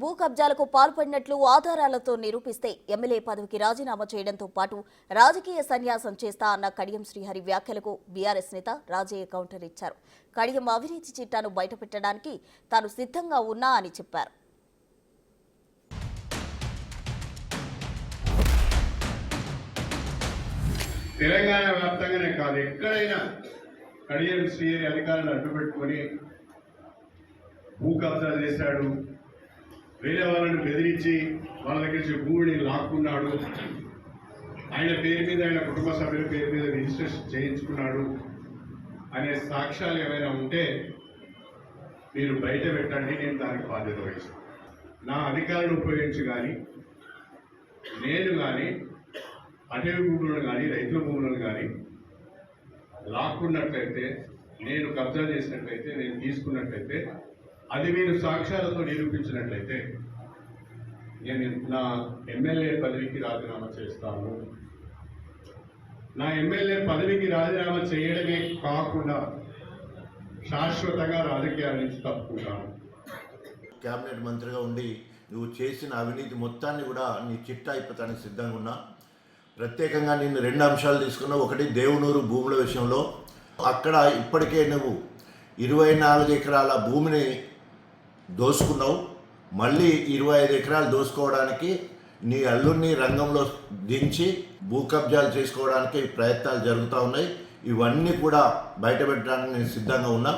భూ కబ్జాలకు పాల్పడినట్లు ఆధారాలతో నిరూపిస్తే ఎమ్మెల్యే పదవికి రాజీనామా చేయడంతో పాటు రాజకీయ సన్యాసం చేస్తా అన్న కడియం శ్రీహరి వ్యాఖ్యలకు బీఆర్ఎస్ నేత రాజయ్య కౌంటర్ ఇచ్చారు. కడియం అవినీతి చిట్టాను బయటపెట్టడానికి తాను సిద్ధంగా ఉన్నా అని చెప్పారు. తెలంగాణ వ్యాప్తంగానే కాదు, ఎక్కడైనా కడియం శ్రీహరి అధికారులను అడ్డుపెట్టుకొని భూ కబ్జా చేశాడు, వేరే వాళ్ళని బెదిరించి వాళ్ళ దగ్గర నుంచి భూమిని లాక్కున్నాడు, ఆయన పేరు మీద ఆయన కుటుంబ సభ్యుల పేరు మీద రిజిస్ట్రేషన్ చేయించుకున్నాడు అనే సాక్ష్యాలు ఏమైనా ఉంటే మీరు బయట పెట్టండి, నేను దానికి బాధ్యత వహిస్తాను. నా అధికారులను ఉపయోగించి కానీ నేను కానీ అటవీ భూములను కానీ రైతుల భూములను కానీ లాక్కున్నట్లయితే, నేను కబ్జా చేసినట్లయితే, నేను తీసుకున్నట్లయితే, అది మీరు సాక్ష్యాలతో నిరూపించినట్లయితే నేను నా ఎమ్మెల్యే పదవికి రాజీనామా చేస్తాను. నా ఎమ్మెల్యే పదవికి రాజీనామా చేయడమే కాకుండా శాశ్వతంగా రాజకీయాల నుంచి తప్పుకుంటాను. క్యాబినెట్ మంత్రిగా ఉండి నువ్వు చేసిన అవినీతి మొత్తాన్ని కూడా నీ చిట్టా అయిపోతానికి సిద్ధంగా ఉన్నా. ప్రత్యేకంగా నేను 2 అంశాలు తీసుకున్నావు. ఒకటి, దేవునూరు భూముల విషయంలో అక్కడ ఇప్పటికే నువ్వు 24 ఎకరాల భూమిని దోసుకున్నావు. మళ్ళీ 25 ఎకరాలు దోసుకోవడానికి నీ అల్లుడిని రంగంలో దించి భూ కబ్జాలు చేసుకోవడానికి ప్రయత్నాలు జరుగుతూ ఉన్నాయి. ఇవన్నీ కూడా బయటపెట్టడానికి నేను సిద్ధంగా ఉన్నా.